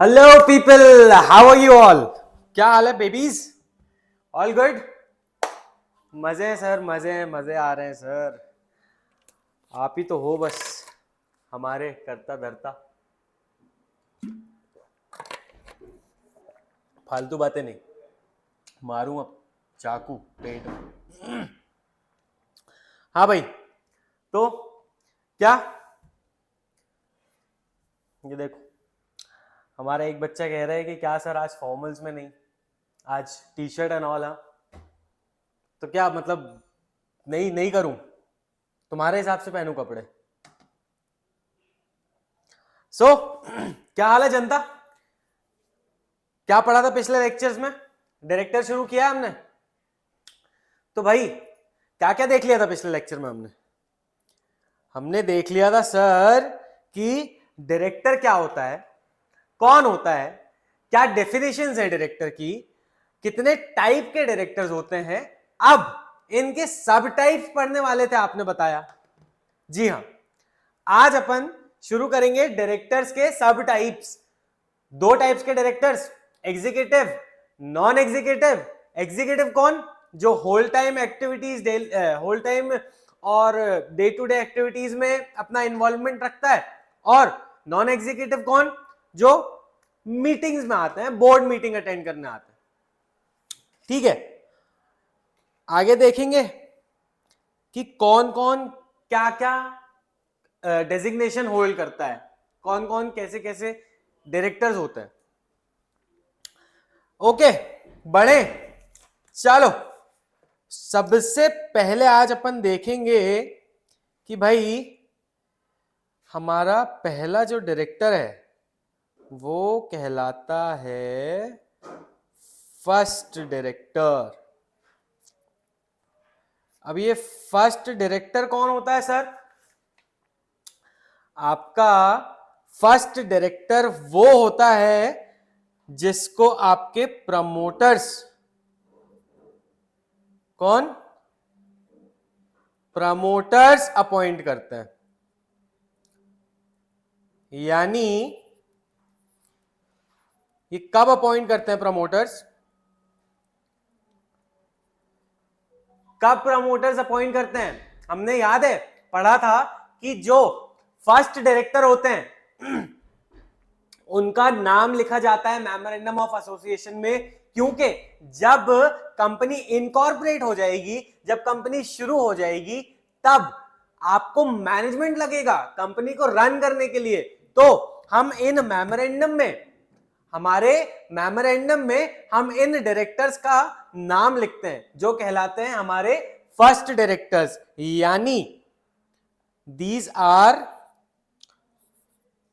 Hello people, how are you all? क्या हाल है बेबीज? All good? मजे हैं सर, मजे आ रहे हैं सर। आप ही तो हो बस हमारे करता धरता। फालतू बातें नहीं, मारूं अब चाकू पेट में। हाँ भाई, तो क्या ये देखो, हमारा एक बच्चा कह रहा है कि क्या सर आज फॉर्मल्स में नहीं, आज टी शर्ट एंड ऑल। हाँ, तो क्या मतलब नहीं नहीं करूं? तुम्हारे हिसाब से पहनूं कपड़े? क्या हाल है जनता? क्या पढ़ा था पिछले लेक्चर्स में? डायरेक्टर शुरू किया हमने। तो भाई क्या क्या देख लिया था पिछले लेक्चर में? हमने देख लिया था सर कि डायरेक्टर क्या होता है, कौन होता है, क्या डेफिनेशंस है डायरेक्टर की, कितने टाइप के डायरेक्टर्स होते हैं। अब इनके सब टाइप्स पढ़ने वाले थे, आपने बताया। जी हाँ, आज अपन शुरू करेंगे डायरेक्टर्स के सब टाइप्स। दो टाइप्स के directors, executive, non executive. Executive कौन? जो whole time activities, whole time और डे टू डे एक्टिविटीज में अपना इन्वॉल्वमेंट रखता है। और नॉन एग्जीक्यूटिव कौन? जो मीटिंग्स में आते हैं, बोर्ड मीटिंग अटेंड करने आते हैं। ठीक है, आगे देखेंगे कि कौन कौन क्या क्या डेजिग्नेशन होल्ड करता है, कौन कौन कैसे कैसे डायरेक्टर्स होते हैं। ओके, बढ़े चलो। सबसे पहले आज अपन देखेंगे कि भाई हमारा पहला जो डायरेक्टर है वो कहलाता है फर्स्ट डायरेक्टर। अब ये फर्स्ट डायरेक्टर कौन होता है सर? आपका फर्स्ट डायरेक्टर वो होता है जिसको आपके प्रमोटर्स, कौन? प्रमोटर्स अपॉइंट करते हैं। यानी ये कब अपॉइंट करते हैं प्रमोटर्स? कब प्रमोटर्स अपॉइंट करते हैं? हमने याद है पढ़ा था कि जो फर्स्ट डायरेक्टर होते हैं उनका नाम लिखा जाता है मेमोरेंडम ऑफ एसोसिएशन में, क्योंकि जब कंपनी इनकॉर्पोरेट हो जाएगी, जब कंपनी शुरू हो जाएगी, तब आपको मैनेजमेंट लगेगा कंपनी को रन करने के लिए। तो हम इन मेमोरेंडम में, हमारे मेमोरेंडम में हम इन डायरेक्टर्स का नाम लिखते हैं जो कहलाते हैं हमारे फर्स्ट डायरेक्टर्स। यानी दीज आर,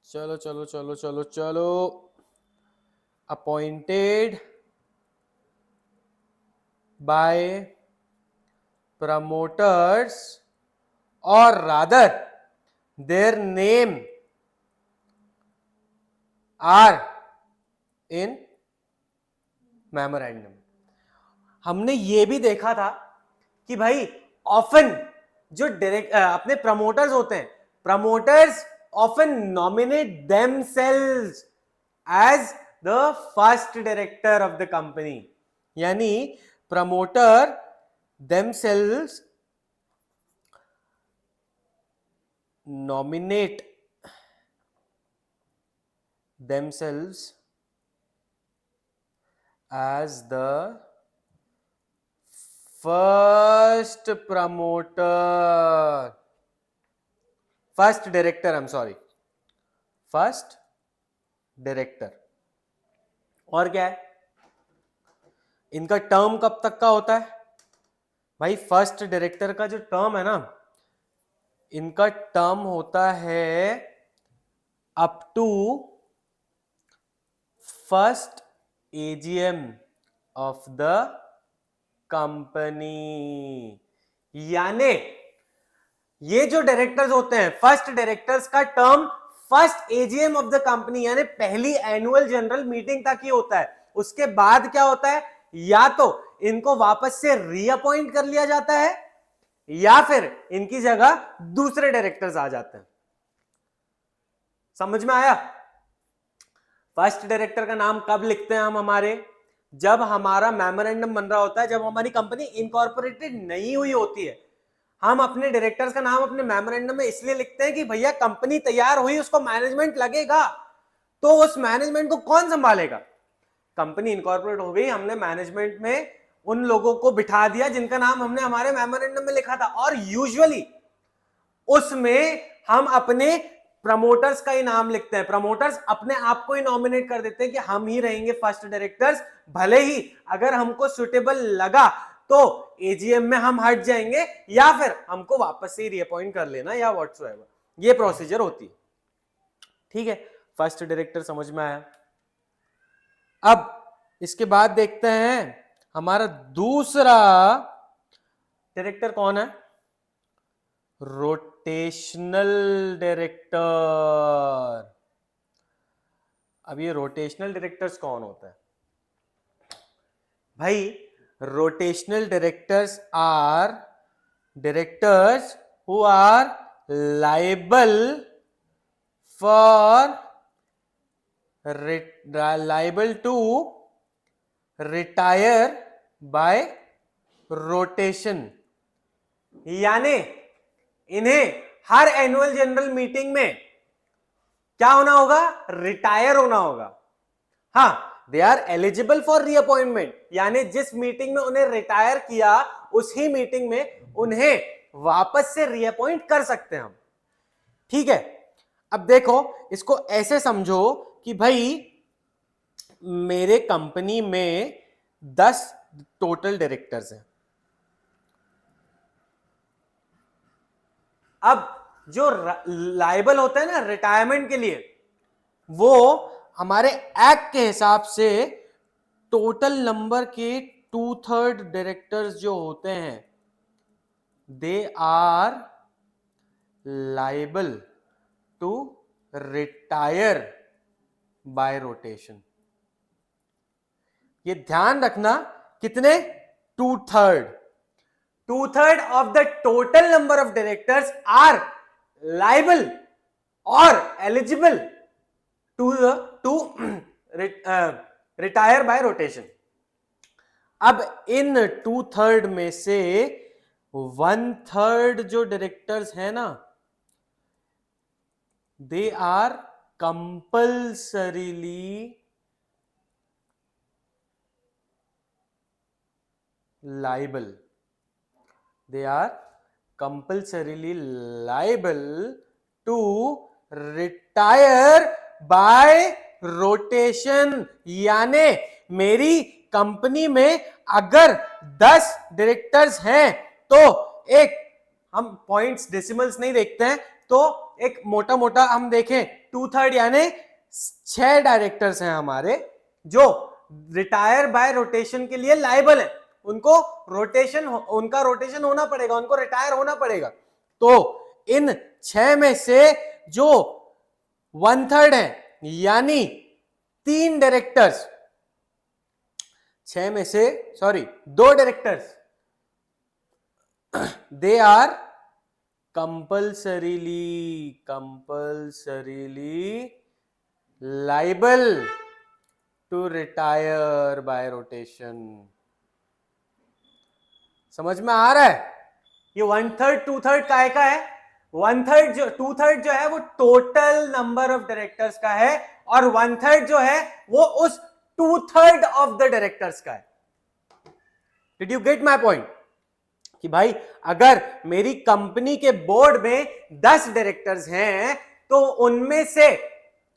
चलो चलो चलो चलो चलो, appointed by promoters, or rather their name are in memorandum। हमने ये भी देखा था कि भाई ऑफन जो डायरेक्ट अपने प्रमोटर्स होते हैं, promoters often nominate themselves as the first director of the company. यानी promoter themselves nominate themselves as the first promoter, first director, I'm sorry, first director। और क्या है इनका टर्म कब तक का होता है? भाई फर्स्ट डायरेक्टर का जो टर्म है ना, इनका टर्म होता है up to first AGM of the company. यानी ये जो डायरेक्टर्स होते हैं, फर्स्ट डायरेक्टर्स का term first AGM of the company यानी पहली एनुअल जनरल मीटिंग तक ही होता है। उसके बाद क्या होता है, या तो इनको वापस से रीअपॉइंट कर लिया जाता है या फिर इनकी जगह दूसरे डायरेक्टर्स आ जाते हैं। समझ में आया? फर्स्ट डायरेक्टर का नाम कब लिखते हैं हम हमारे, जब हमारा मेमोरेंडम बन रहा होता है, जब हमारी कंपनी इनकॉर्पोरेटेड नहीं हुई होती है। हम अपने डायरेक्टर्स का नाम अपने मेमोरेंडम में इसलिए लिखते हैं कि भैया कंपनी तैयार हुई, उसको मैनेजमेंट लगेगा, तो उस मैनेजमेंट को कौन संभालेगा। कंपनी इनकॉर्पोरेट हो गई, हमने मैनेजमेंट में उन लोगों को बिठा दिया जिनका नाम हमने हमारे मेमोरेंडम में लिखा था, और यूजुअली उसमें हम अपने प्रमोटर्स का ही नाम लिखते हैं। प्रमोटर्स अपने आप को ही नॉमिनेट कर देते हैं कि हम ही रहेंगे फर्स्ट डायरेक्टर्स, भले ही अगर हमको सुटेबल लगा तो एजीएम में हम हट जाएंगे, या फिर हमको वापस से रीअपॉइंट कर लेना, या व्हाटसोएवर, ये प्रोसीजर होती है। ठीक है, फर्स्ट डायरेक्टर समझ में आया। अब इसके बाद देखते हैं हमारा दूसरा डायरेक्टर कौन है, रोटेशनल डायरेक्टर। अब ये रोटेशनल डायरेक्टर्स कौन होता है भाई? Rotational directors are directors who are liable for liable to retire by rotation, यानी इन्हें हर एनुअल जनरल मीटिंग में क्या होना होगा, रिटायर होना होगा। हाँ, they are eligible for reappointment, यानी जिस मीटिंग में उन्हें रिटायर किया उसी मीटिंग में उन्हें वापस से रीअपॉइंट कर सकते हैं हम। ठीक है, अब देखो इसको ऐसे समझो कि भाई मेरे कंपनी में 10 टोटल डायरेक्टर्स हैं। अब जो लायबल होता है ना रिटायरमेंट के लिए, वो हमारे एक्ट के हिसाब से टोटल नंबर के 2/3 डायरेक्टर्स जो होते हैं, they are liable to retire by rotation. ये ध्यान रखना, कितने, 2/3 of the total number of directors are liable और eligible to retire by rotation. अब इन 2/3 में से 1/3 जो डायरेक्टर्स हैं ना, they are compulsorily liable, they are compulsorily liable to retire by rotation। यानी मेरी कंपनी में अगर 10 डायरेक्टर्स हैं तो एक, हम पॉइंट्स डेसिमल्स नहीं देखते हैं, तो एक मोटा मोटा हम देखें 2/3 यानी 6 डायरेक्टर्स हैं हमारे जो रिटायर बाय रोटेशन के लिए लायबल है। उनको रोटेशन, उनका रोटेशन होना पड़ेगा, उनको रिटायर होना पड़ेगा। तो इन 6 में से जो 1/3 है, यानी 3 डायरेक्टर्स, 6 में से 2 directors, they are compulsorily liable to retire by rotation. समझ में आ रहा है? ये 1/3 2/3 काय का है? 1/3 जो 2/3 जो है वो टोटल नंबर ऑफ डायरेक्टर्स का है, और 1/3 जो है वो उस 2/3 ऑफ द डायरेक्टर्स का है। Did you get my point? कि भाई अगर मेरी कंपनी के बोर्ड में 10 डायरेक्टर्स हैं तो उनमें से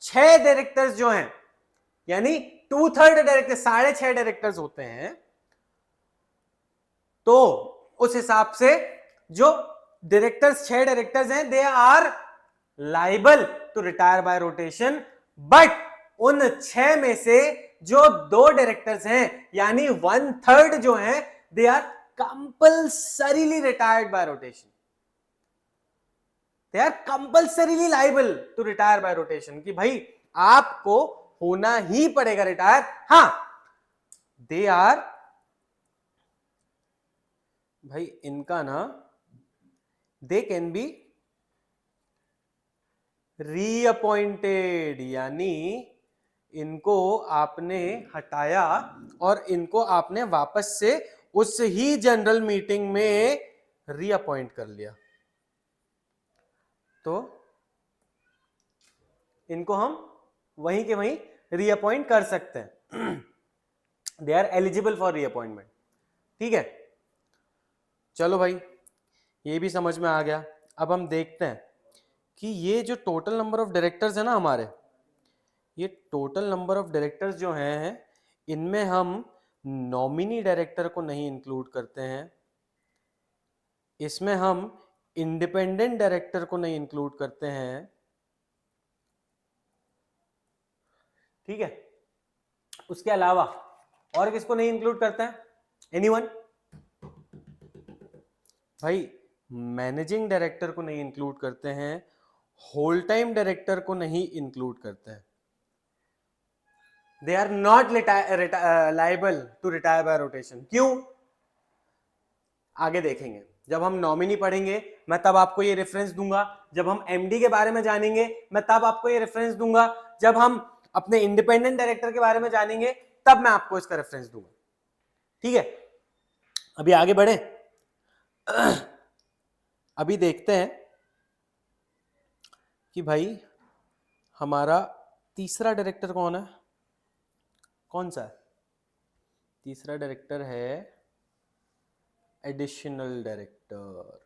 6 डायरेक्टर्स जो हैं, यानी 2/3 डायरेक्टर, 6.5 डायरेक्टर्स होते हैं, तो उस हिसाब से जो डायरेक्टर्स 6 डायरेक्टर्स हैं, they are liable to retire by rotation. But उन 6 में से जो 2 डायरेक्टर्स हैं, यानी 1/3 जो हैं, they are compulsorily retired by rotation. They are compulsorily liable to retire by rotation, कि भाई आपको होना ही पड़ेगा रिटायर। हां, दे आर, भाई इनका ना, दे कैन बी रीअपॉइंटेड, यानी इनको आपने हटाया और इनको आपने वापस से उस ही जनरल मीटिंग में रीअपॉइंट कर लिया, तो इनको हम वहीं के वहीं रीअपॉइंट कर सकते हैं। They are eligible for reappointment. ठीक है, चलो भाई ये भी समझ में आ गया। अब हम देखते हैं कि ये जो टोटल नंबर ऑफ डायरेक्टर्स है ना हमारे, ये टोटल नंबर ऑफ डायरेक्टर्स जो हैं इनमें हम नॉमिनी डायरेक्टर को नहीं इंक्लूड करते हैं, इसमें हम इंडिपेंडेंट डायरेक्टर को नहीं इंक्लूड करते हैं। ठीक है, उसके अलावा और किसको नहीं इंक्लूड करते हैं? एनीवन? भाई मैनेजिंग डायरेक्टर को नहीं इंक्लूड करते हैं, होल टाइम डायरेक्टर को नहीं इंक्लूड करते हैं। They are not liable to retire by rotation. क्यों? आगे देखेंगे, जब हम नॉमिनी पढ़ेंगे मैं तब आपको ये रेफरेंस दूंगा, जब हम एमडी के बारे में जानेंगे मैं तब आपको ये रेफरेंस दूंगा, जब हम अपने इंडिपेंडेंट डायरेक्टर के बारे में जानेंगे तब मैं आपको इसका रेफरेंस दूंगा। ठीक है, अभी आगे बढ़े। अभी देखते हैं कि भाई हमारा तीसरा डायरेक्टर कौन है, कौन सा है? तीसरा डायरेक्टर है एडिशनल डायरेक्टर।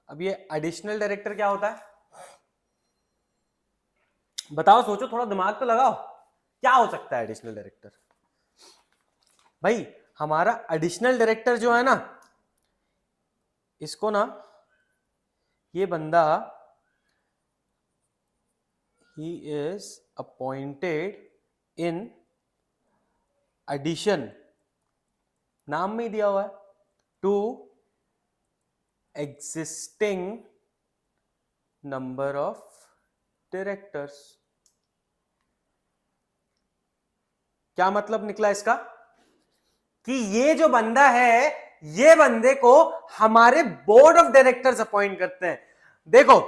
अब ये एडिशनल डायरेक्टर क्या होता है? बताओ, सोचो, थोड़ा दिमाग तो लगाओ, क्या हो सकता है एडिशनल डायरेक्टर? भाई हमारा एडिशनल डायरेक्टर जो है ना, इसको ना ये बंदा he is appointed in addition, नाम में ही दिया हुआ है, to existing number of directors। क्या मतलब निकला इसका? कि ये जो बंदा है, ये बंदे को हमारे बोर्ड ऑफ डायरेक्टर्स अपॉइंट करते हैं। देखो,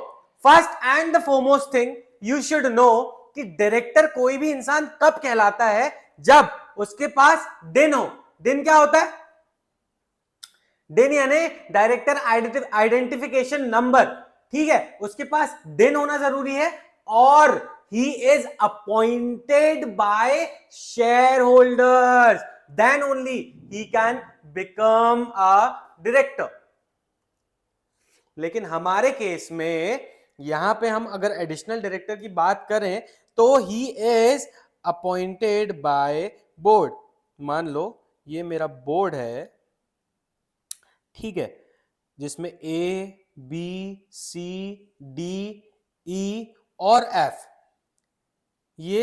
first and the foremost thing you should know कि डायरेक्टर कोई भी इंसान कब कहलाता है? जब उसके पास दिन हो। दिन क्या होता है? दिन यानी डायरेक्टर आइडेंटिफिकेशन नंबर। ठीक है, उसके पास दिन होना जरूरी है और he is appointed by shareholders, then only he can become a director। लेकिन हमारे केस में यहां पे हम अगर एडिशनल डायरेक्टर की बात करें तो he is appointed by board. मान लो ये मेरा बोर्ड है, ठीक है, जिसमें A B C D E और एफ, ये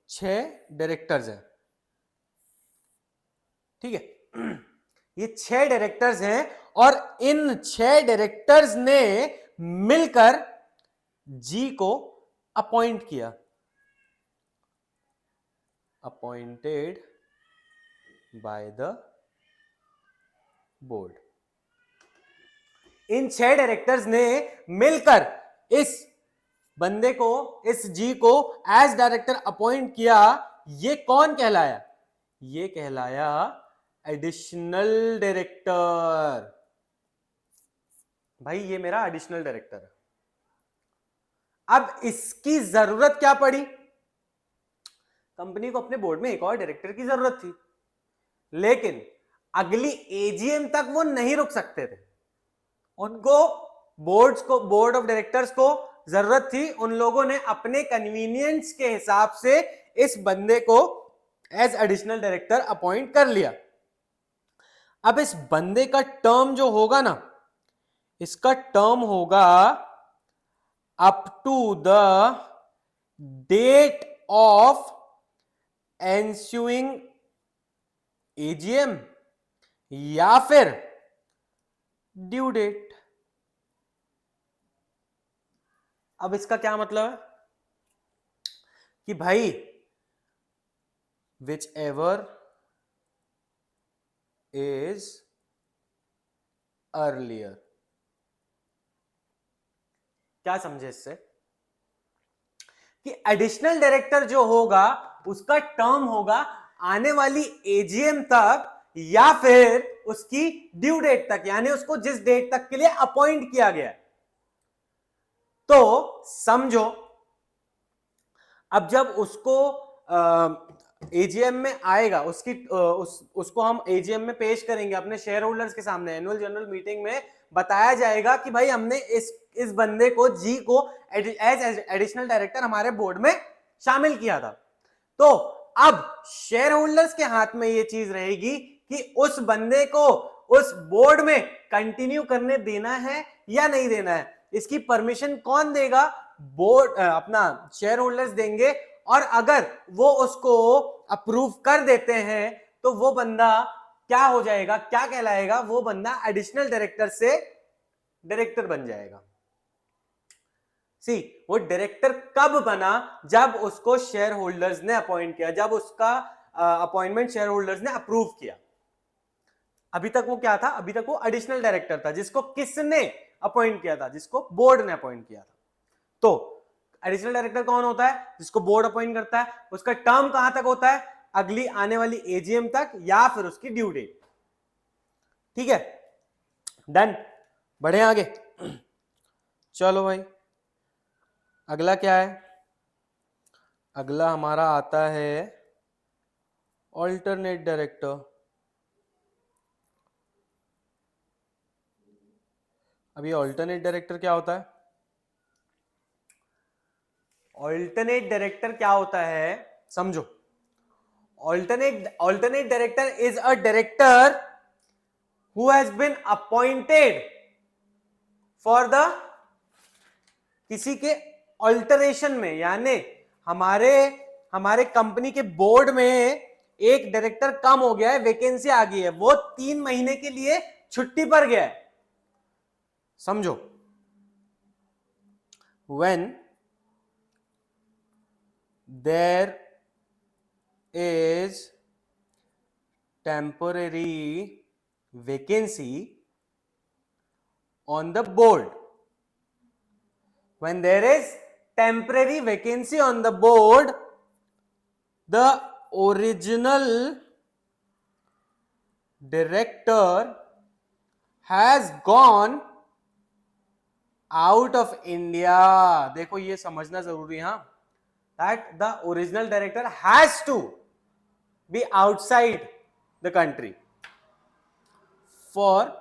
6 डायरेक्टर्स हैं। ठीक है, ये 6 डायरेक्टर्स हैं और इन 6 डायरेक्टर्स ने मिलकर जी को अपॉइंट किया, appointed by the board. In 6 directors ने मिलकर इस बंदे को, इस जी को एज डायरेक्टर अपॉइंट किया। ये कौन कहलाया? ये कहलाया एडिशनल डायरेक्टर। भाई ये मेरा एडिशनल डायरेक्टर है। अब इसकी जरूरत क्या पड़ी? कंपनी को अपने बोर्ड में एक और डायरेक्टर की जरूरत थी, लेकिन अगली एजीएम तक वो नहीं रुक सकते थे। उनको बोर्ड ऑफ डायरेक्टर्स को जरूरत थी, उन लोगों ने अपने कन्वीनियंस के हिसाब से इस बंदे को एज एडिशनल डायरेक्टर अपॉइंट कर लिया। अब इस बंदे का टर्म जो होगा ना, इसका टर्म होगा up to the date of ensuing AGM या फिर ड्यू डेट। अब इसका क्या मतलब है कि भाई विच एवर इज अर्लियर। क्या समझे इससे? कि एडिशनल डायरेक्टर जो होगा उसका टर्म होगा आने वाली एजीएम तक या फिर उसकी ड्यू डेट तक, यानी उसको जिस डेट तक के लिए अपॉइंट किया गया। तो समझो अब जब उसको एजीएम में आएगा, उसको हम एजीएम में पेश करेंगे अपने शेयर होल्डर्स के सामने, एनुअल जनरल मीटिंग में बताया जाएगा कि भाई हमने इस बंदे को जी को एज एडिशनल डायरेक्टर हमारे बोर्ड में शामिल किया था। तो अब शेयर होल्डर्स के हाथ में ये चीज रहेगी कि उस बंदे को उस बोर्ड में कंटिन्यू करने देना है या नहीं देना है। इसकी परमिशन कौन देगा? बोर्ड, अपना शेयर होल्डर्स देंगे। और अगर वो उसको अप्रूव कर देते हैं तो वो बंदा क्या हो जाएगा, क्या कहलाएगा? वो बंदा एडिशनल डायरेक्टर से डायरेक्टर बन जाएगा। सी, वो डायरेक्टर कब बना? जब उसको शेयर होल्डर्स ने अपॉइंट किया, जब उसका अपॉइंटमेंट शेयर होल्डर्स ने अप्रूव किया। अभी तक वो क्या था? अभी तक वो एडिशनल डायरेक्टर था जिसको किसने अपॉइंट किया था? जिसको बोर्ड ने अपॉइंट किया था। तो एडिशनल डायरेक्टर कौन होता है? जिसको बोर्ड अपॉइंट करता है। उसका टर्म कहां तक होता है? अगली आने वाली एजीएम तक या फिर उसकी ड्यू डेट। ठीक है, डन। बढ़े आगे। चलो भाई, अगला क्या है? अगला हमारा आता है ऑल्टरनेट डायरेक्टर। अब ये ऑल्टरनेट डायरेक्टर क्या होता है? ऑल्टरनेट डायरेक्टर क्या होता है समझो। Alternate director is a director who has been appointed for the किसी के ऑल्टरेशन में, यानी हमारे हमारे कंपनी के बोर्ड में एक डायरेक्टर कम हो गया है, वैकेंसी आ गई है, वो 3 महीने के लिए छुट्टी पर गया है। समझो, when there is temporary vacancy on the board, when there is temporary vacancy on the board, the original director has gone out of India. देखो ये समझना जरूरी है, that the original director has to be outside the country for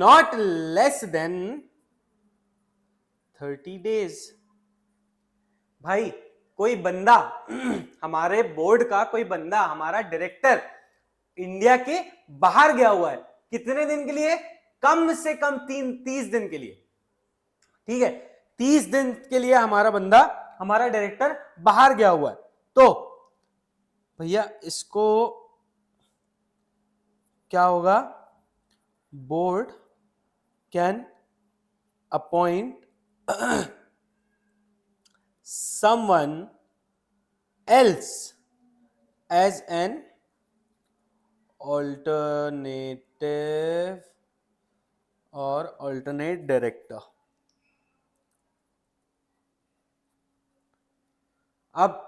not less than 30 days. भाई कोई बंदा हमारे board का कोई बंदा, हमारा डायरेक्टर इंडिया के बाहर गया हुआ है, कितने दिन के लिए? कम से कम 30 दिन के लिए। ठीक है, 30 दिन के लिए हमारा बंदा, हमारा डायरेक्टर बाहर गया हुआ है। तो भैया इसको क्या होगा? Board can appoint someone else as an alternative or alternate director. अब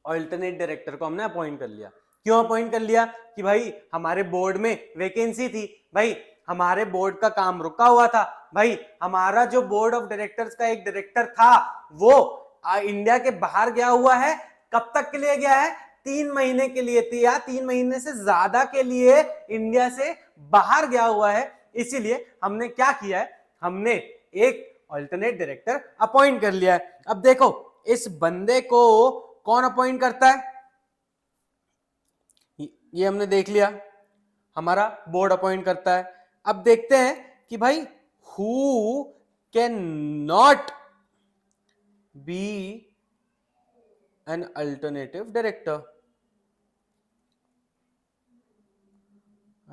अल्टरनेट डायरेक्टर को हमने अपॉइंट कर लिया। क्यों अपॉइंट कर लिया? कि भाई हमारे बोर्ड में वैकेंसी थी, भाई हमारे बोर्ड का काम रुका हुआ था, भाई हमारा जो बोर्ड ऑफ डायरेक्टर्स का एक डायरेक्टर था वो इंडिया के बाहर गया हुआ है। कब तक के लिए गया है? 3 महीने के लिए थी, या 3 महीने से ज्यादा के लिए इंडिया से बाहर गया हुआ है। इसीलिए हमने क्या किया है? हमने एक अल्टरनेट डायरेक्टर अपॉइंट कर लिया है। अब देखो इस बंदे को कौन अपॉइंट करता है? ये हमने देख लिया, हमारा बोर्ड अपॉइंट करता है। अब देखते हैं कि भाई who can not be an alternative director.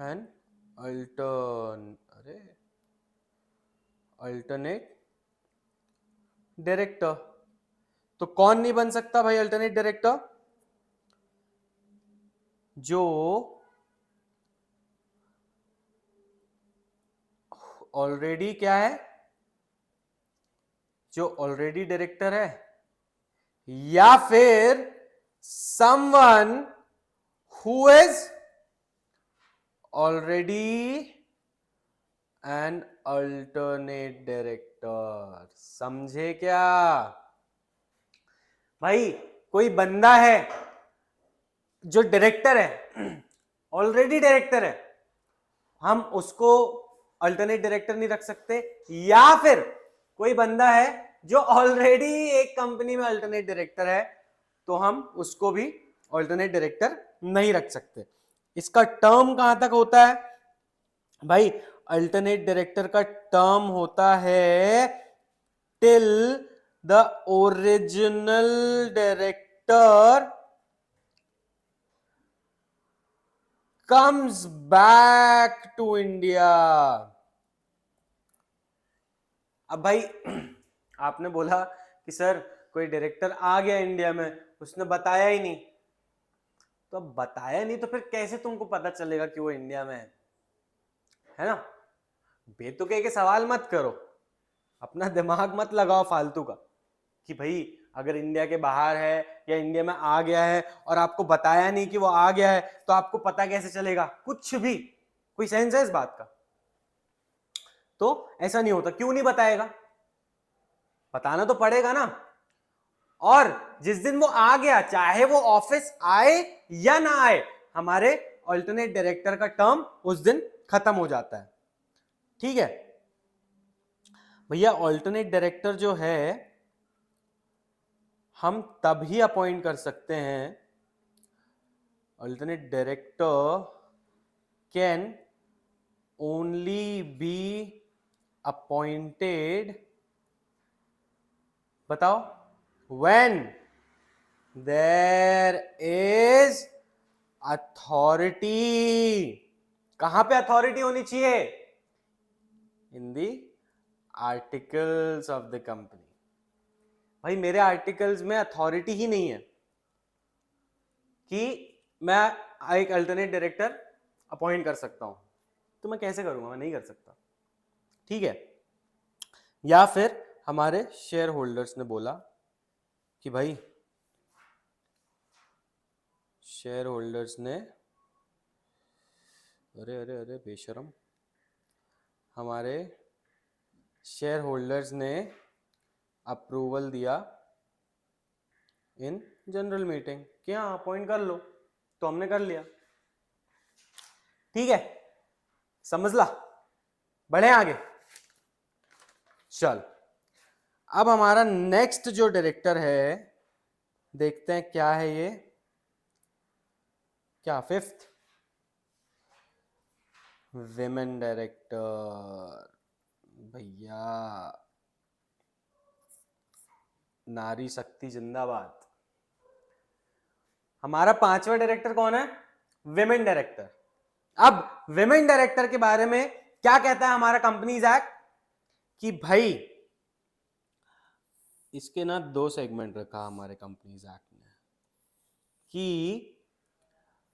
An alternate director. तो कौन नहीं बन सकता भाई अल्टरनेट डायरेक्टर? जो ऑलरेडी क्या है? जो ऑलरेडी डायरेक्टर है, या फिर someone who is already an alternate director. समझे क्या भाई? कोई बंदा है जो डायरेक्टर है, ऑलरेडी डायरेक्टर है, हम उसको अल्टरनेट डायरेक्टर नहीं रख सकते। या फिर कोई बंदा है जो ऑलरेडी एक कंपनी में अल्टरनेट डायरेक्टर है, तो हम उसको भी अल्टरनेट डायरेक्टर नहीं रख सकते। इसका टर्म कहां तक होता है भाई? अल्टरनेट डायरेक्टर का टर्म होता है till the original director comes back to India। अब भाई आपने बोला कि सर कोई डायरेक्टर आ गया इंडिया में, उसने बताया ही नहीं। तो अब बताया नहीं तो फिर कैसे तुमको पता चलेगा कि वो इंडिया में है ना? बेतुके के सवाल मत करो, अपना दिमाग मत लगाओ फालतू का कि भाई अगर इंडिया के बाहर है या इंडिया में आ गया है और आपको बताया नहीं कि वो आ गया है, तो आपको पता कैसे चलेगा? कुछ भी कोई सेंस है इस बात का? तो ऐसा नहीं होता। क्यों नहीं बताएगा? बताना तो पड़ेगा ना। और जिस दिन वो आ गया, चाहे वो ऑफिस आए या ना आए, हमारे अल्टरनेट डायरेक्टर का टर्म उस दिन खत्म हो जाता है। ठीक है भैया, अल्टरनेट डायरेक्टर जो है हम तभी अपॉइंट कर सकते हैं, alternate director can only be appointed, बताओ, व्हेन देयर इज अथॉरिटी। कहां पे अथॉरिटी होनी चाहिए? इन दी आर्टिकल्स ऑफ द कंपनी। भाई मेरे आर्टिकल्स में अथॉरिटी ही नहीं है कि मैं एक अल्टरनेट डायरेक्टर अपॉइंट कर सकता हूं, तो मैं कैसे करूंगा? मैं नहीं कर सकता। ठीक है। या फिर हमारे शेयर होल्डर्स ने बोला कि भाई, शेयर होल्डर्स ने, अरे अरे अरे बेशरम, हमारे शेयर होल्डर्स ने अप्रूवल दिया इन जनरल मीटिंग कि हाँ अपॉइंट कर लो, तो हमने कर लिया। ठीक है, समझ ला, बढ़े आगे। चल, अब हमारा नेक्स्ट जो डायरेक्टर है, देखते हैं क्या है ये, क्या फिफ्थ, विमेन डायरेक्टर। भैया नारी शक्ति जिंदाबाद। हमारा पांचवा डायरेक्टर कौन है? Women director. अब विमेन डायरेक्टर के बारे में क्या कहता है हमारा कंपनीज एक्ट कि भाई, इसके ना दो सेगमेंट रखा हमारे कंपनीज एक्ट ने कि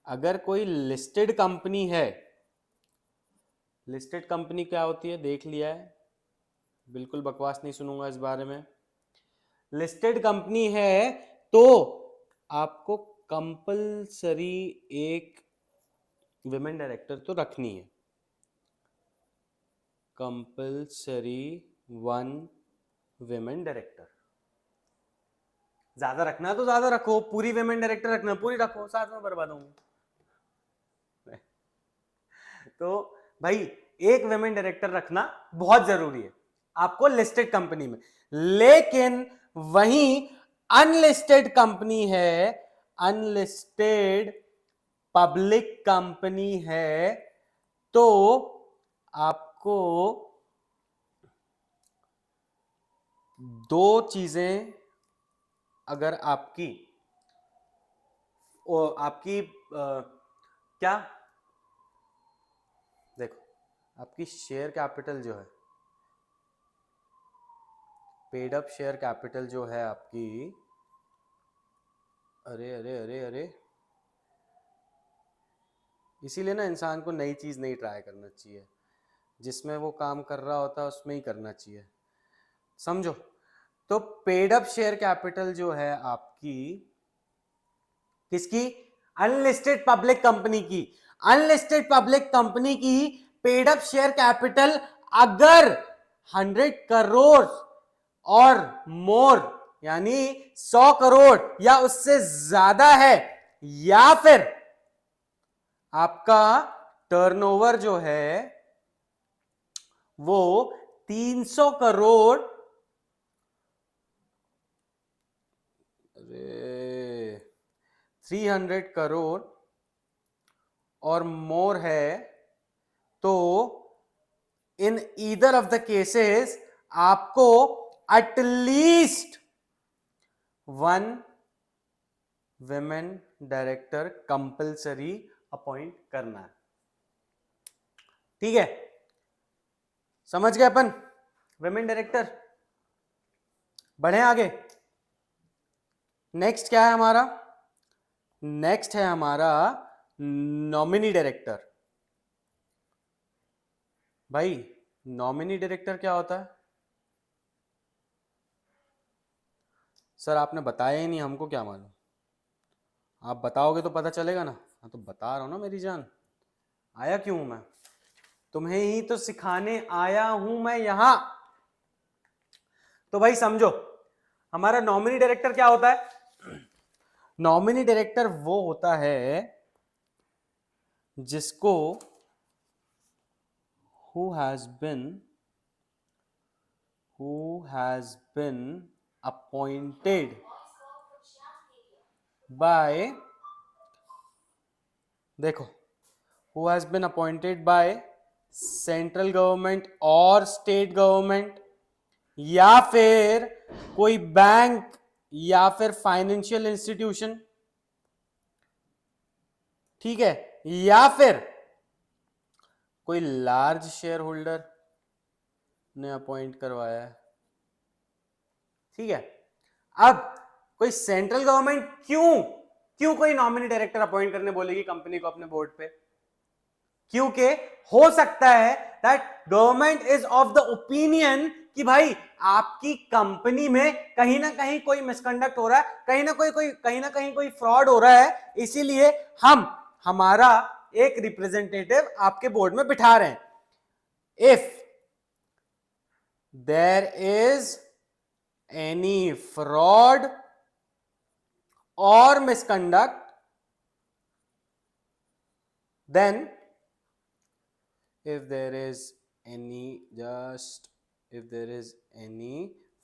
अगर कोई लिस्टेड कंपनी है, लिस्टेड कंपनी क्या होती है देख लिया है, बिल्कुल बकवास नहीं सुनूंगा इस बारे में। लिस्टेड कंपनी है तो आपको कंपलसरी एक विमेन डायरेक्टर तो रखनी है, कंपलसरी वन विमेन डायरेक्टर। ज्यादा रखना तो ज्यादा रखो, पूरी विमेन डायरेक्टर रखना पूरी रखो, साथ में बर्बाद होंगे। तो भाई एक विमेन डायरेक्टर रखना बहुत जरूरी है आपको लिस्टेड कंपनी में। लेकिन वहीं अनलिस्टेड कंपनी है, अनलिस्टेड पब्लिक कंपनी है, तो आपको दो चीजें, अगर आपकी क्या, देखो आपकी शेयर कैपिटल जो है, पेड अप शेयर कैपिटल जो है आपकी, अरे अरे अरे अरे, इसीलिए ना इंसान को नई चीज नहीं ट्राई करना चाहिए, जिसमें वो काम कर रहा होता है उसमें ही करना चाहिए। समझो, तो पेड अप शेयर कैपिटल जो है आपकी किसकी, अनलिस्टेड पब्लिक कंपनी की, अनलिस्टेड पब्लिक कंपनी की पेड अप शेयर कैपिटल अगर 100 करोड़ और मोर यानी 100 करोड़ या उससे ज्यादा है, या फिर आपका टर्नओवर जो है वो 300 करोड़, अरे 300 करोड़ और मोर है, तो in either of the cases आपको at least 1 women director compulsory appoint करना है। ठीक है, समझ गए अपन विमेन डायरेक्टर। बढ़े आगे, नेक्स्ट क्या है हमारा, नेक्स्ट है हमारा नॉमिनी डायरेक्टर। भाई नॉमिनी डायरेक्टर क्या होता है? सर आपने बताया ही नहीं, हमको क्या मालूम, आप बताओगे तो पता चलेगा ना। हाँ तो बता रहा हूं ना मेरी जान, आया क्यों मैं, तुम्हें ही तो सिखाने आया हूं मैं यहां। तो भाई समझो, हमारा नॉमिनी डायरेक्टर क्या होता है? नॉमिनी डायरेक्टर वो होता है जिसको who has been appointed by, देखो, who has been appointed by central government और स्टेट गवर्नमेंट, या फिर कोई बैंक या फिर फाइनेंशियल इंस्टीट्यूशन, ठीक है, या फिर कोई लार्ज शेयर होल्डर ने अपॉइंट करवाया है। ठीक है, अब कोई सेंट्रल गवर्नमेंट क्यों कोई नॉमिनी डायरेक्टर अपॉइंट करने बोलेगी कंपनी को अपने बोर्ड पे? क्योंकि हो सकता है that government is of the opinion कि भाई आपकी कंपनी में कहीं ना कहीं कोई मिसकंडक्ट हो रहा है, कहीं ना कहीं कोई फ्रॉड हो रहा है, इसीलिए हम हमारा एक रिप्रेजेंटेटिव आपके बोर्ड में बिठा रहे हैं। If there is any fraud or misconduct, then if there is any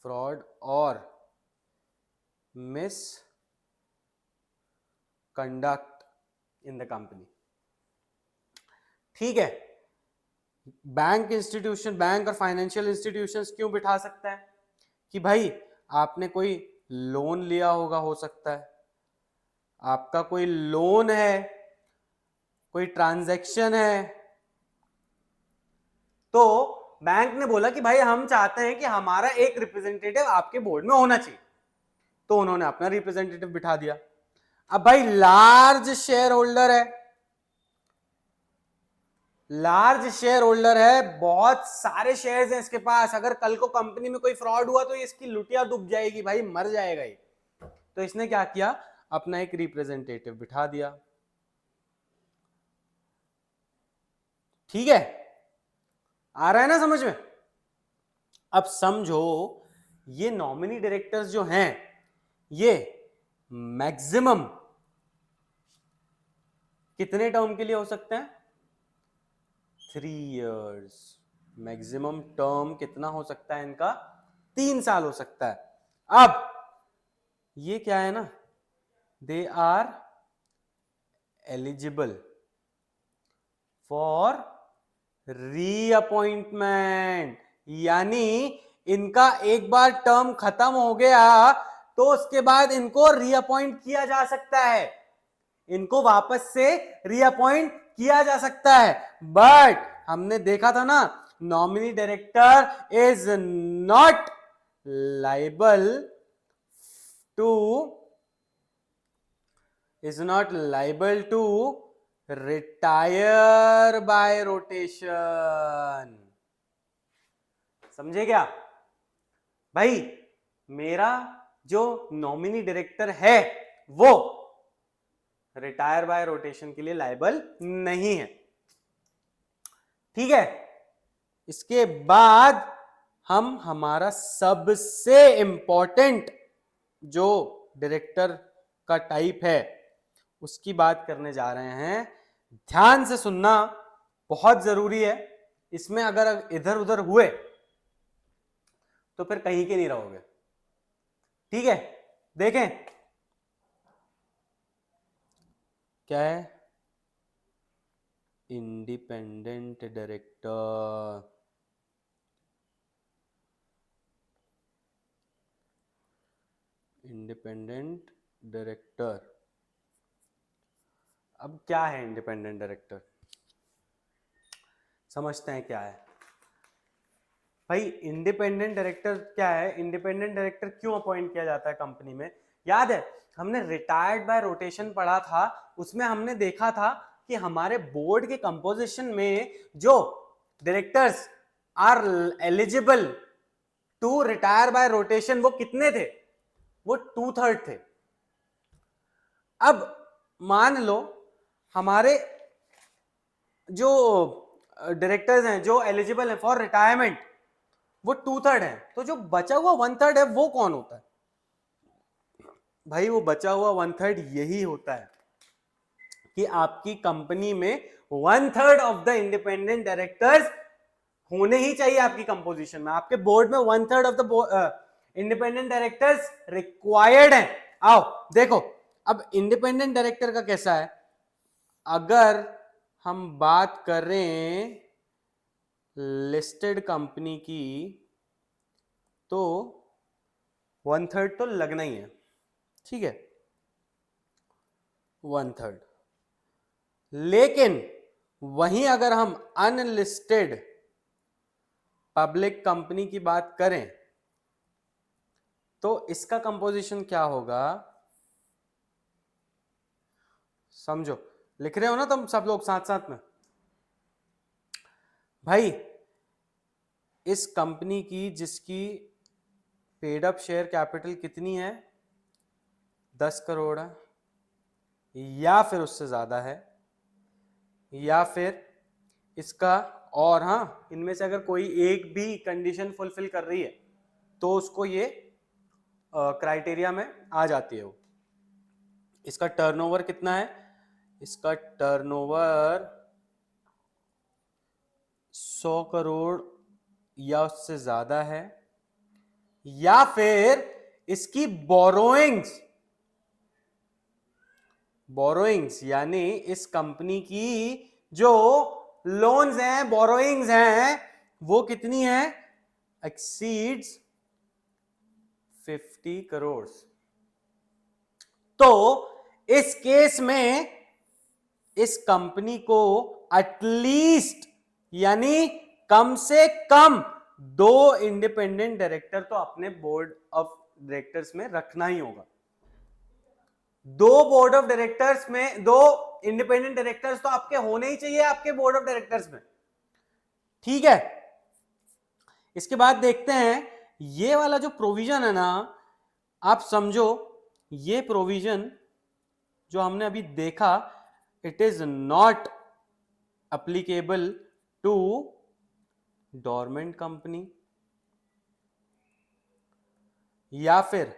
fraud or misconduct in the company, ठीक है, बैंक इंस्टीट्यूशन, बैंक और फाइनेंशियल इंस्टीट्यूशंस क्यों बिठा सकता है? कि भाई आपने कोई लोन लिया होगा, हो सकता है आपका कोई लोन है, कोई ट्रांजैक्शन है, तो बैंक ने बोला कि भाई हम चाहते हैं कि हमारा एक रिप्रेजेंटेटिव आपके बोर्ड में होना चाहिए, तो उन्होंने अपना रिप्रेजेंटेटिव बिठा दिया। अब भाई लार्ज शेयर होल्डर है, लार्ज शेयर होल्डर है, बहुत सारे शेयर्स हैं इसके पास, अगर कल को कंपनी में कोई फ्रॉड हुआ तो इसकी लुटिया डूब जाएगी भाई, मर जाएगा ये। तो इसने क्या किया, अपना एक रिप्रेजेंटेटिव बिठा दिया। ठीक है, आ रहा है ना समझ में? अब समझो ये नॉमिनी डायरेक्टर्स जो हैं ये मैक्सिमम कितने टर्म के लिए हो सकते हैं? 3 इयर्स। मैक्सिमम टर्म कितना हो सकता है इनका? 3 साल हो सकता है। अब ये क्या है ना, they are eligible for reappointment, यानी इनका एक बार टर्म खत्म हो गया तो उसके बाद इनको रीअपॉइंट किया जा सकता है, इनको वापस से रीअपॉइंट किया जा सकता है। बट हमने देखा था ना, nominee director is not liable to retire by rotation. समझे क्या भाई? मेरा जो नॉमिनी डायरेक्टर है वो रिटायर बाय रोटेशन के लिए लायबल नहीं है। ठीक है, इसके बाद हम हमारा सबसे इंपॉर्टेंट जो डायरेक्टर का टाइप है उसकी बात करने जा रहे हैं। ध्यान से सुनना, बहुत जरूरी है। इसमें अगर इधर उधर हुए तो फिर कहीं के नहीं रहोगे। ठीक है, देखें क्या है, इंडिपेंडेंट डायरेक्टर। इंडिपेंडेंट डायरेक्टर, अब क्या है इंडिपेंडेंट डायरेक्टर, समझते हैं क्या है। भाई इंडिपेंडेंट डायरेक्टर क्या है, इंडिपेंडेंट डायरेक्टर क्यों अपॉइंट किया जाता है कंपनी में? याद है हमने रिटायर्ड बाय रोटेशन पढ़ा था, उसमें हमने देखा था कि हमारे बोर्ड के कंपोजिशन में जो directors are eligible to retire by rotation वो कितने थे? वो 2/3 थे। अब मान लो हमारे जो डायरेक्टर्स हैं जो एलिजिबल हैं फॉर रिटायरमेंट वो 2/3 है, तो जो बचा हुआ 1/3 है वो कौन होता है? भाई वो बचा हुआ 1/3 यही होता है कि आपकी कंपनी में 1/3 ऑफ द इंडिपेंडेंट डायरेक्टर्स होने ही चाहिए आपकी कंपोजिशन में। आपके बोर्ड में 1/3 of the independent directors required है। आओ देखो, अब इंडिपेंडेंट डायरेक्टर का कैसा है, अगर हम बात करें लिस्टेड कंपनी की तो 1/3 तो लगना ही है। ठीक है, 1/3। लेकिन वहीं अगर हम अनलिस्टेड पब्लिक कंपनी की बात करें तो इसका कंपोजिशन क्या होगा, समझो, लिख रहे हो ना तुम सब लोग साथ साथ में? भाई इस कंपनी की जिसकी पेड अप शेयर कैपिटल कितनी है, 10 करोड़ है या फिर उससे ज्यादा है, या फिर इसका, और हाँ इनमें से अगर कोई एक भी कंडीशन फुलफिल कर रही है तो उसको ये क्राइटेरिया में आ जाती है। वो इसका टर्नओवर कितना है, इसका टर्नओवर 100 करोड़ या उससे ज्यादा है, या फिर इसकी बोरोइंग्स यानी इस कंपनी की जो लोन्स हैं, बोरोइंग्स हैं, वो कितनी है, एक्सीड्स 50 करोड़। तो इस केस में इस कंपनी को एटलीस्ट यानी कम से कम 2 इंडिपेंडेंट डायरेक्टर तो अपने बोर्ड ऑफ डायरेक्टर्स में रखना ही होगा। 2 बोर्ड ऑफ डायरेक्टर्स में 2 इंडिपेंडेंट डायरेक्टर्स तो आपके होने ही चाहिए आपके बोर्ड ऑफ डायरेक्टर्स में। ठीक है, इसके बाद देखते हैं ये वाला जो प्रोविजन है ना, आप समझो ये प्रोविजन जो हमने अभी देखा, it is not applicable to dormant company या फिर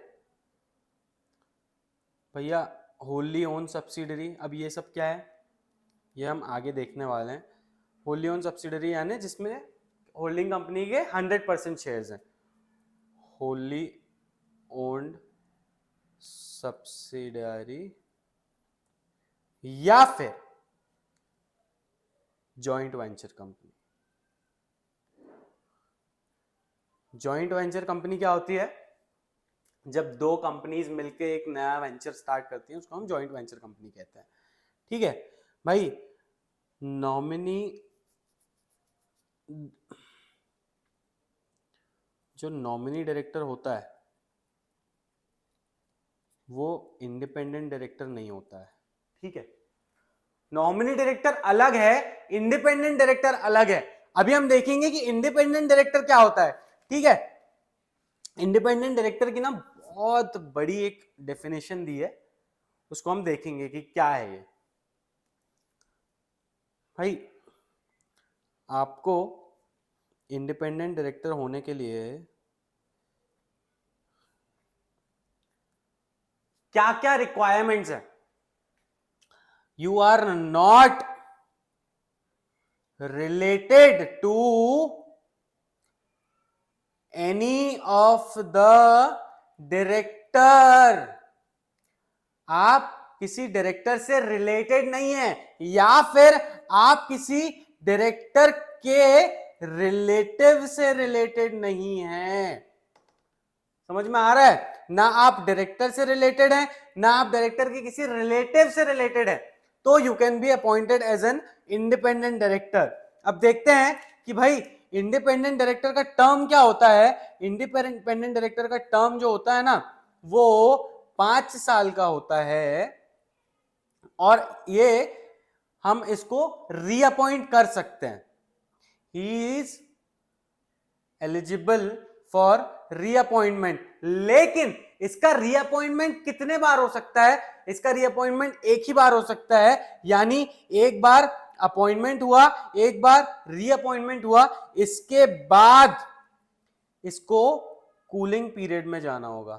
भैया होली ओन सब्सिडरी। अब ये सब क्या है ये हम आगे देखने वाले हैं। होली ओन सब्सिडरी यानी जिसमें होल्डिंग कंपनी के 100% शेयर्स हैं, होली ओन्ड सब्सिडरी या फिर joint venture company. Joint venture company क्या होती है, जब 2 कंपनीज मिलके एक नया वेंचर स्टार्ट करती हैं उसको हम जॉइंट वेंचर कंपनी कहते हैं। ठीक है भाई, नॉमिनी जो नॉमिनी डायरेक्टर होता है वो इंडिपेंडेंट डायरेक्टर नहीं होता है। ठीक है, नॉमिनी डायरेक्टर अलग है, इंडिपेंडेंट डायरेक्टर अलग है। अभी हम देखेंगे कि इंडिपेंडेंट डायरेक्टर क्या होता है। ठीक है, इंडिपेंडेंट डायरेक्टर की ना बहुत बड़ी एक डेफिनेशन दी है, उसको हम देखेंगे कि क्या है ये। भाई आपको इंडिपेंडेंट डायरेक्टर होने के लिए क्या क्या रिक्वायरमेंट्स है? You are not related to any of the director. आप किसी डायरेक्टर से रिलेटेड नहीं है, या फिर आप किसी डायरेक्टर के रिलेटिव से रिलेटेड नहीं है। समझ में आ रहा है? ना आप डायरेक्टर से रिलेटेड हैं, ना आप डायरेक्टर के किसी रिलेटिव से रिलेटेड है, तो you can be appointed as an independent director. अब देखते हैं कि भाई इंडिपेंडेंट डायरेक्टर का टर्म क्या होता है। इंडिपेंडेंट डायरेक्टर का टर्म जो होता है ना, वो 5 साल का होता है, और ये हम इसको रीअपॉइंट कर सकते हैं। He is eligible for reappointment, लेकिन इसका रीअपॉइंटमेंट कितने बार हो सकता है? इसका रीअपॉइंटमेंट एक ही बार हो सकता है, यानी एक बार अपॉइंटमेंट हुआ, एक बार रीअपॉइंटमेंट हुआ, इसके बाद इसको कूलिंग पीरियड में जाना होगा।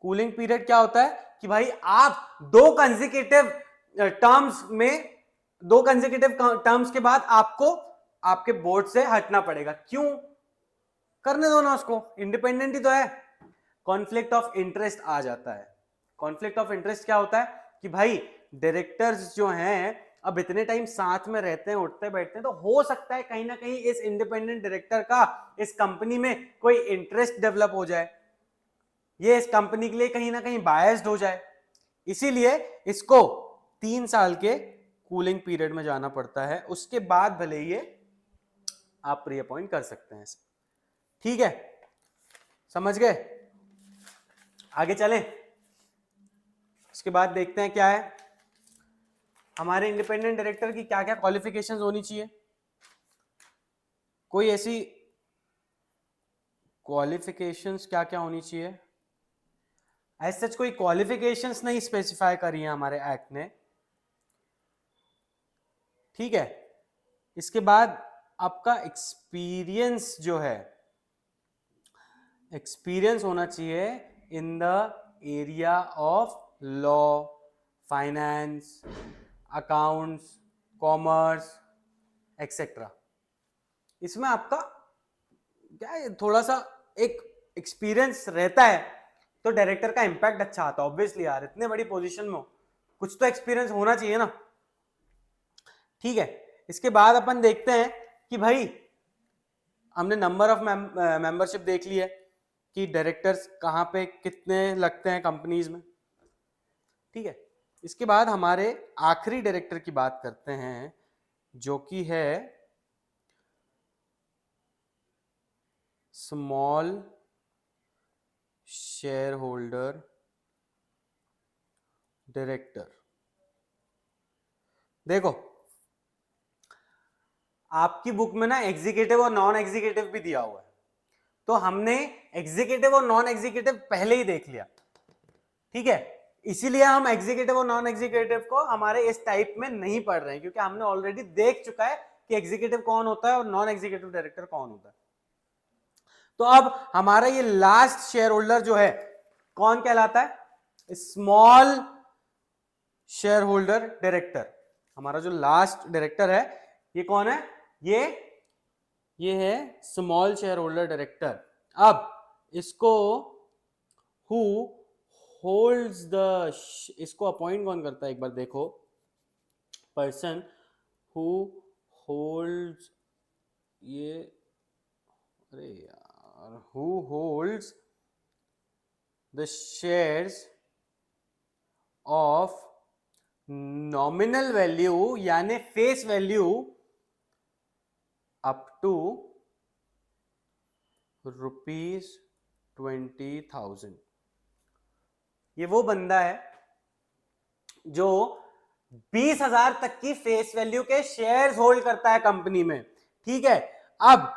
कूलिंग पीरियड क्या होता है कि भाई आप दो कंसेक्यूटिव टर्म्स के बाद आपको आपके बोर्ड से हटना पड़ेगा। क्यों? करने दो ना उसको, इंडिपेंडेंट ही तो है। कॉन्फ्लिक्ट ऑफ इंटरेस्ट आ जाता है। कॉन्फ्लिक्ट ऑफ इंटरेस्ट क्या होता है कि भाई डायरेक्टर्स जो हैं अब इतने टाइम साथ में रहते हैं, उठते बैठते हैं, तो हो सकता है कहीं ना कहीं इस इंडिपेंडेंट डायरेक्टर का इस कंपनी में कोई इंटरेस्ट डेवलप हो जाए, ये इस कंपनी के लिए कहीं ना कहीं बायस्ड हो जाए, इसीलिए इसको 3 साल के कूलिंग पीरियड में जाना पड़ता है। उसके बाद भले ये आप रीअपॉइंट कर सकते हैं। ठीक है, समझ गए? आगे चलें। इसके बाद देखते हैं क्या है हमारे इंडिपेंडेंट डायरेक्टर की क्या क्या क्वालिफिकेशंस होनी चाहिए। कोई ऐसी क्वालिफिकेशंस क्या क्या होनी चाहिए? एज सच कोई क्वालिफिकेशंस नहीं स्पेसिफाई करी है हमारे एक्ट ने। ठीक है, इसके बाद आपका एक्सपीरियंस जो है, एक्सपीरियंस होना चाहिए in the area of law, finance, accounts, commerce etcetera. इसमें आपका क्या है, थोड़ा सा एक एक्सपीरियंस रहता है तो डायरेक्टर का इंपैक्ट अच्छा आता है। ऑब्वियसली यार, इतने बड़ी पोजीशन में कुछ तो एक्सपीरियंस होना चाहिए ना। ठीक है, इसके बाद अपन देखते हैं कि भाई हमने नंबर ऑफ मेंबरशिप देख ली है कि डायरेक्टर्स कहाँ पे कितने लगते हैं कंपनीज में। ठीक है, इसके बाद हमारे आखिरी डायरेक्टर की बात करते हैं, जो कि है स्मॉल शेयर होल्डर डायरेक्टर। देखो आपकी बुक में ना एग्जीक्यूटिव और नॉन एग्जीक्यूटिव भी दिया हुआ है, तो हमने एग्जीक्यूटिव और नॉन एग्जीक्यूटिव पहले ही देख लिया। ठीक है, इसीलिए हम एग्जीक्यूटिव और नॉन एग्जीक्यूटिव को हमारे इस टाइप में नहीं पढ़ रहे हैं, क्योंकि हमने ऑलरेडी देख चुका है कि एग्जीक्यूटिव कौन होता है और नॉन एग्जीक्यूटिव डायरेक्टर कौन होता है। तो अब हमारा ये लास्ट शेयर होल्डर जो है कौन कहलाता है? Small share holder director. हमारा जो लास्ट डायरेक्टर है ये कौन है? ये है स्मॉल शेयर होल्डर डायरेक्टर। अब इसको हु होल्ड्स द, इसको अपॉइंट कौन करता है एक बार देखो। पर्सन हु होल्ड्स, ये अरे यार, who holds the shares of nominal value यानी फेस वैल्यू अप टू ₹20,000। ये वो बंदा है जो 20,000 तक की फेस वैल्यू के शेयर्स होल्ड करता है कंपनी में। ठीक है, अब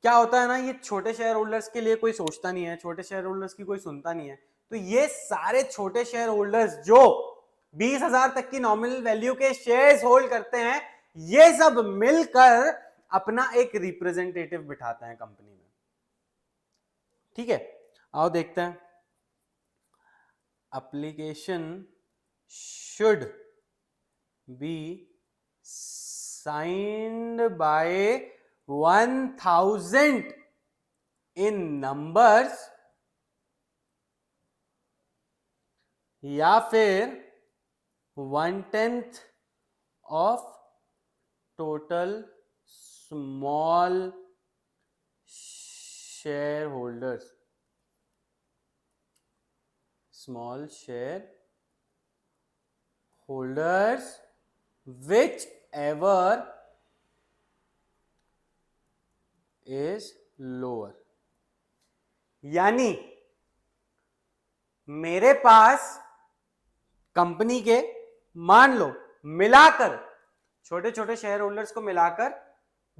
क्या होता है ना, ये छोटे शेयर होल्डर्स के लिए कोई सोचता नहीं है, छोटे शेयर होल्डर्स की कोई सुनता नहीं है। तो ये सारे छोटे शेयर होल्डर्स जो 20,000 तक की नॉमिनल वैल्यू के शेयर्स होल्ड करते हैं, ये सब मिलकर अपना एक रिप्रेजेंटेटिव बिठाते हैं कंपनी में। ठीक है, आओ देखते हैं। Application should be signed by 1000 in numbers या फिर 1/10 of total small share holders, small share holders whichever is lower। यानी मेरे पास कंपनी के मान लो मिलाकर छोटे छोटे शेयर होल्डर्स को मिलाकर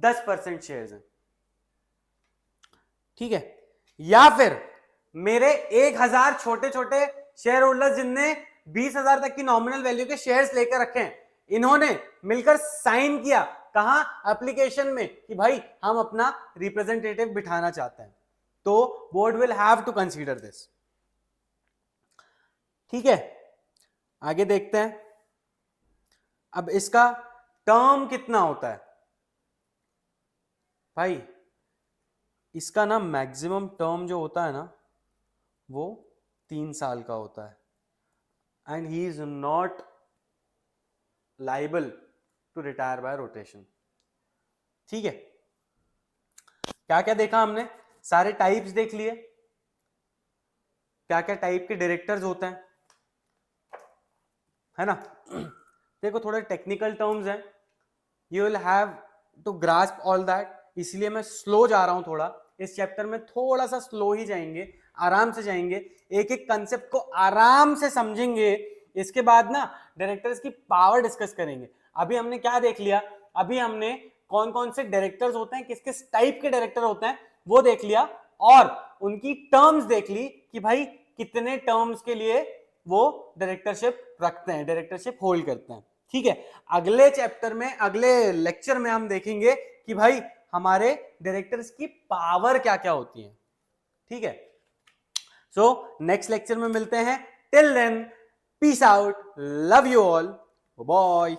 10% शेयर्स हैं, ठीक है। या फिर मेरे 1000 छोटे छोटे शेयर होल्डर्स जिनने 20,000 तक की नॉमिनल वैल्यू के शेयर्स लेकर रखे हैं, इन्होंने मिलकर साइन किया कहां, एप्लीकेशन में, कि भाई हम अपना रिप्रेजेंटेटिव बिठाना चाहते हैं, तो board will have to consider this. ठीक है, आगे देखते हैं। अब इसका टर्म कितना होता है भाई, इसका ना मैक्सिमम टर्म जो होता है ना वो 3 साल का होता है and he is not liable to retire by rotation. ठीक है, क्या क्या देखा हमने, सारे टाइप्स देख लिए, क्या क्या टाइप के डायरेक्टर्स होते हैं, है ना। देखो थोड़े टेक्निकल टर्म्स हैं, you will have to grasp all that, इसलिए मैं स्लो जा रहा हूं थोड़ा, इस चैप्टर में थोड़ा सा स्लो ही जाएंगे, आराम से जाएंगे, एक एक कंसेप्ट को आराम से समझेंगे। इसके बाद ना डायरेक्टर्स की पावर डिस्कस करेंगे। अभी हमने क्या देख लिया, अभी हमने कौन कौन से डायरेक्टर्स होते हैं, किस किस टाइप के डायरेक्टर होते हैं वो देख लिया, और उनकी टर्म्स देख ली कि भाई कितने टर्म्स के लिए वो डायरेक्टरशिप रखते हैं, डायरेक्टरशिप होल्ड करते हैं। ठीक है, अगले चैप्टर में, अगले लेक्चर में हम देखेंगे कि भाई हमारे डायरेक्टर्स की पावर क्या क्या होती है। ठीक है, सो नेक्स्ट लेक्चर में मिलते हैं। Till then peace out, love you all, bye.